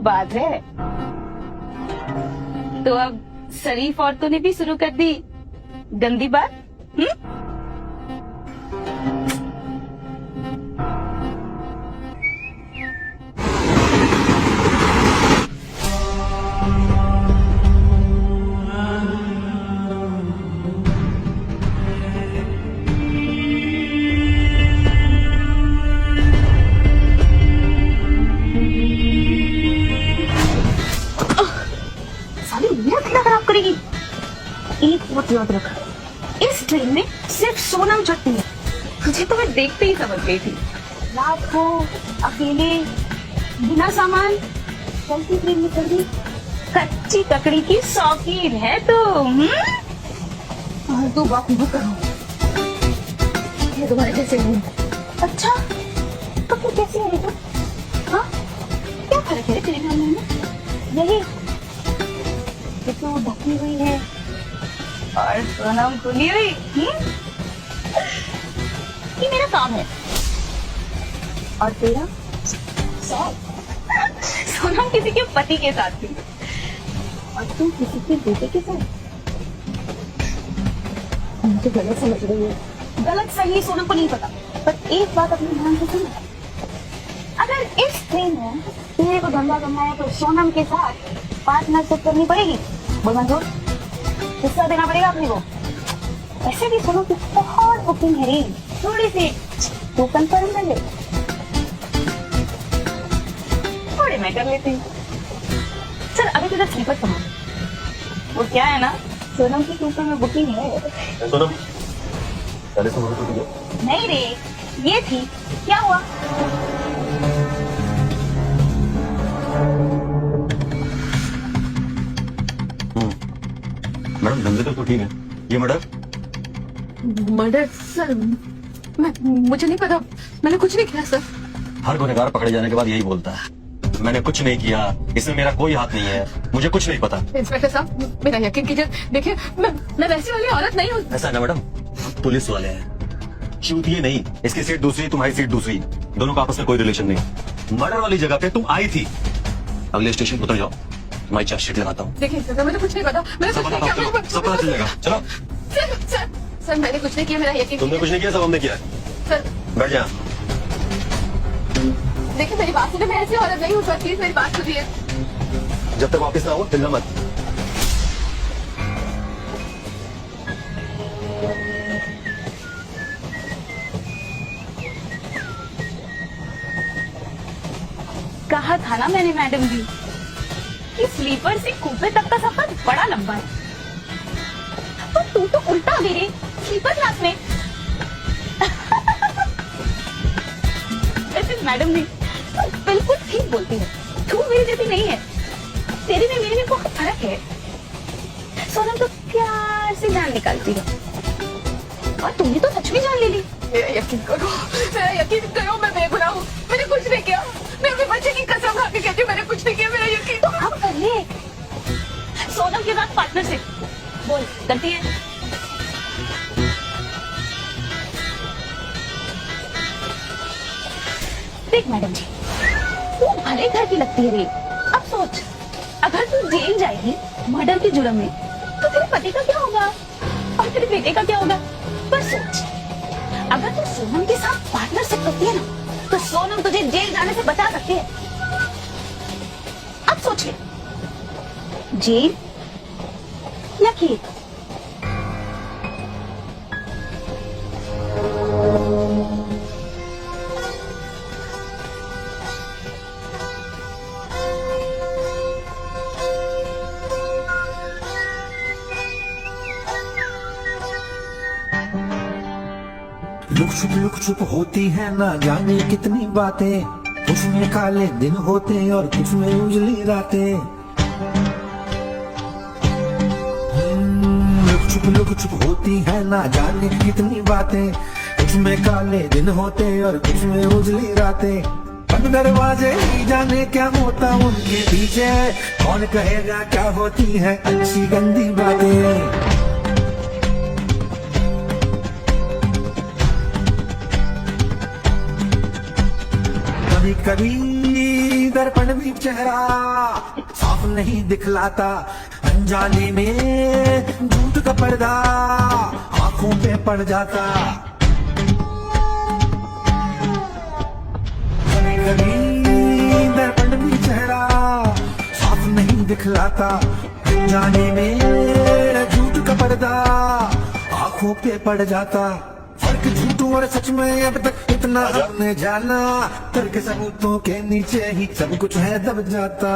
बात है। तो अब शरीफ औरतों ने भी शुरू कर दी गंदी बात। खराब करेगी। एक बात याद रख, इस ट्रेन में सिर्फ सोनम चढ़ती है। तुझे तो मैं देखते ही समझ गई थी। रात को अकेले बिना सामान चलती ट्रेन में चल रही कच्ची ककड़ी की शौकीन है तुम। और तू बात मत करो, ये तुम्हारे जैसे नहीं। अच्छा तो फिर कैसी है तुम? हाँ क्या फर्क है तेरे नाम में? यही तो ढकी हुई है और सोनम खुली हुई। ये मेरा काम है। और तेरा सोनम किसी के पति के साथ थी और तू किसी के बेटे के साथ। मुझे गलत समझ रही है। गलत सही सोनम को नहीं पता, पर एक बात अपने ध्यान से सुन। अगर इस ट्रेन में तेरे को धंधा करना है तो सोनम के साथ पार्टनरशिप करनी पड़ेगी। बोल मंजूर, हिस्सा देना पड़ेगा अपने को। ऐसे भी सोनम की बहुत बुकिंग है, थोड़ी सी तू कंफर्म कर ले। थोड़े मैं कर लेती हूँ। सर अभी तुझे स्लीपर सुना, वो क्या है ना, सोनम की स्लीपर में बुकिंग है। सोनम पहले से मुझे नहीं रे, ये थी। क्या हुआ? मैडम धंधे तो ठीक है, ये मर्डर सर मुझे नहीं पता, मैंने कुछ नहीं किया सर। हर गुनहगार पकड़े जाने के बाद यही बोलता है, मैंने कुछ नहीं किया, इसमें मेरा कोई हाथ नहीं है, मुझे कुछ नहीं पता। इंस्पेक्टर साहब मेरा यकीन कीजिए, देखिए मैं वैसी वाली औरत नहीं हूँ। ऐसा है ना मैडम, पुलिस वाले हैं, शूट ये नहीं, इसकी सीट दूसरी तुम्हारी सीट दूसरी, दोनों का आपस में कोई रिलेशन नहीं। मर्डर वाली जगह पे तुम आई थी, अगले स्टेशन उतर जाओ, मैं चार्जशीट लगाता हूँ। देखिए सर मुझे कुछ नहीं पता, मैंने कुछ नहीं किया। सब पता चल जाएगा, चलो। सर मैंने कुछ नहीं किया, मेरा यकीन। तुमने कुछ नहीं किया, सब हमने किया। सर बैठ जा। देखिए मेरी बात सुनिए, मैं ऐसी औरत नहीं हूँ सर, प्लीज मेरी बात सुनिए। जब तक वापस ना हो हिलना मत। कहा था ना मैंने मैडम जी कि स्लीपर से कूपे तक का सफर बड़ा लंबा है। तो तू तो उल्टा दे रही स्लीपर क्लास में। वैसे मैडम जी बिल्कुल ठीक बोलती है, तू मेरी जैसी नहीं है, तेरी में मेरे में बहुत फर्क है। सोनम तो प्यार से जान निकालती है और तुमने तो सच में जान ले ली। मेरा यकीन करो, मेरा यकीन करो, मैं बेगुनाह हूँ, मैंने कुछ नहीं किया। मैं अपने बच्चे की कसम खा के कहती हूँ मैंने कुछ नहीं किया, मेरा यकीन। तो अब कर ले। सोनम के साथ पार्टनरशिप बोल करती है? देख मैडम जी, तू भले घर की लगती है रे। अब सोच, अगर तू जेल जाएगी मर्डर के जुर्म में तो तेरे पति का क्या होगा और तेरे बेटे का क्या होगा? पर सोच, अगर तू सोनम के साथ पार्टनरशिप करती है ना तो सोनम तुझे जेल जाने से बचा सकती है। अब सोच ले, जेल या खेत? लुक छुप होती है ना जाने कितनी बातें, कुछ में काले दिन होते और कुछ में उजली रातें। लुक छुप होती है ना जाने कितनी बातें, कुछ में काले दिन होते और कुछ में उजली रातें। बंद दरवाजे ही जाने क्या होता उनके पीछे, कौन कहेगा क्या होती है अच्छी गंदी बातें। कभी दर्पण भी चेहरा साफ नहीं दिखलाता, अनजाने में झूठ का पर्दा आंखों पे पड़ जाता। कभी कभी दर्पण भी चेहरा साफ नहीं दिखलाता, अनजाने में झूठ का पर्दा आंखों पे पड़ जाता। फर्क झूठों और सच में अब तक इतना हमने जाना, तर्क सबूतों के नीचे ही सब कुछ है दब जाता।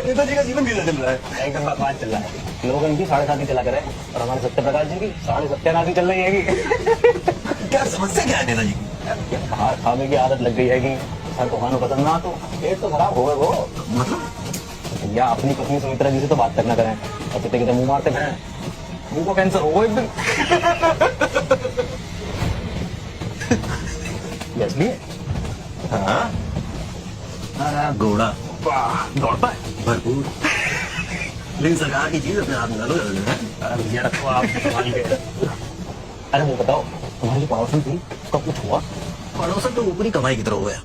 नेताजी का जीवन कैसा चल रहा है? एकदम बकवास चल रहा है। लोग इनकी 7.5 चला कर और हमारे सत्यप्रकाश जी की 7.5 चल रही है। क्या समस्या क्या है नेताजी की? बाहर खाने की आदत लग गई है कि सर तो खाना पसंद ना, तो पेट तो खराब हो गए वो। मतलब या अपनी पत्नी सुमित्रा जी से तो बात करना करें और कितने कितने मुंह मारते हैं, मुंह को कैंसर हो एक दिन। इसलिए हाँ, अरे घोड़ा दौड़ता है भरपूर, लेकिन सरकार की चीज अपने हाथ में डालो। अरे भैया रखो आप संभाल के। अरे वो बताओ, तुम्हारी जो पड़ोसन थी उसका कुछ हुआ? पड़ोसन तो ऊपरी कमाई की तरह हो गया।